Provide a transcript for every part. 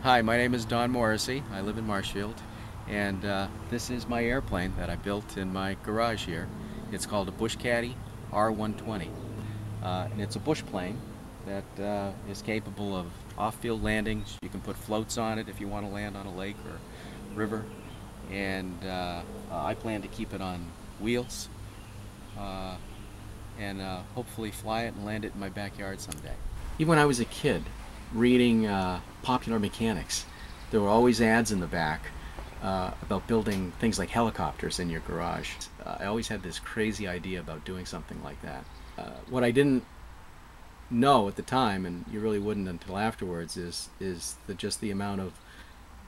Hi, my name is Don Morrisey. I live in Marshfield, and this is my airplane that I built in my garage here. It's called a Bush Caddy R120, and it's a bush plane that is capable of off-field landings. You can put floats on it if you want to land on a lake or river, and I plan to keep it on wheels and hopefully fly it and land it in my backyard someday. Even when I was a kid, reading Popular Mechanics, there were always ads in the back about building things like helicopters in your garage. I always had this crazy idea about doing something like that. What I didn't know at the time, and you really wouldn't until afterwards, is just the amount of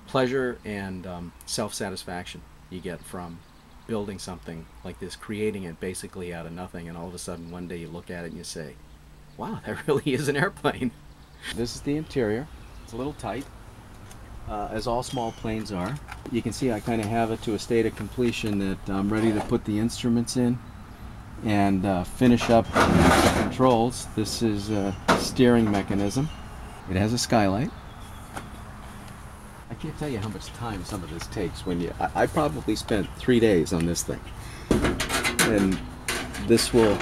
pleasure and self-satisfaction you get from building something like this, creating it basically out of nothing, and all of a sudden one day you look at it and you say, wow, that really is an airplane. This is the interior. It's a little tight, as all small planes are. You can see I kind of have it to a state of completion that I'm ready to put the instruments in and finish up the controls. This is a steering mechanism. It has a skylight. I can't tell you how much time some of this takes. I probably spent 3 days on this thing, and this will,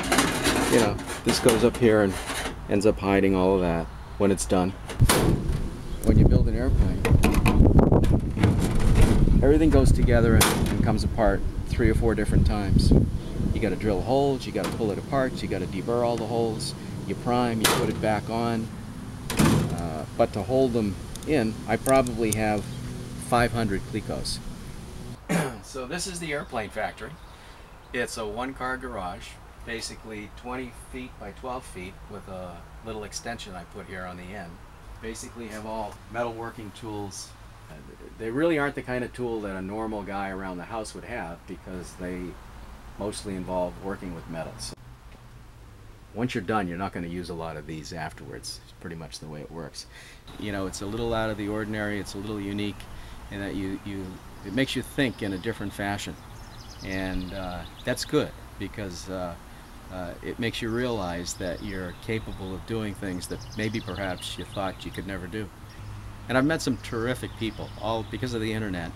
this goes up here and ends up hiding all of that when it's done. When you build an airplane, everything goes together and comes apart 3 or 4 different times. You got to drill holes, you got to pull it apart, you got to deburr all the holes, you prime, you put it back on. But to hold them in, I probably have 500 Clicos. So this is the airplane factory. It's a one-car garage, basically 20 feet by 12 feet with a little extension I put here on the end. Basically have all metalworking tools. They really aren't the kind of tool that a normal guy around the house would have, because they mostly involve working with metals. Once you're done, you're not going to use a lot of these afterwards. It's pretty much the way it works. It's a little out of the ordinary, it's a little unique, in that it makes you think in a different fashion. And that's good, because it makes you realize that you're capable of doing things that maybe perhaps you thought you could never do. And I've met some terrific people, all because of the internet,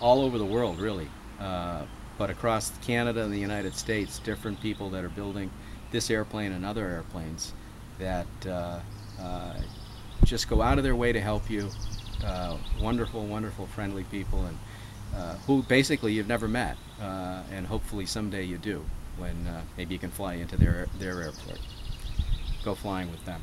all over the world really, but across Canada and the United States, different people that are building this airplane and other airplanes that just go out of their way to help you. Wonderful, wonderful, friendly people, and who basically you've never met, and hopefully someday you do, when maybe you can fly into their airport. Go flying with them.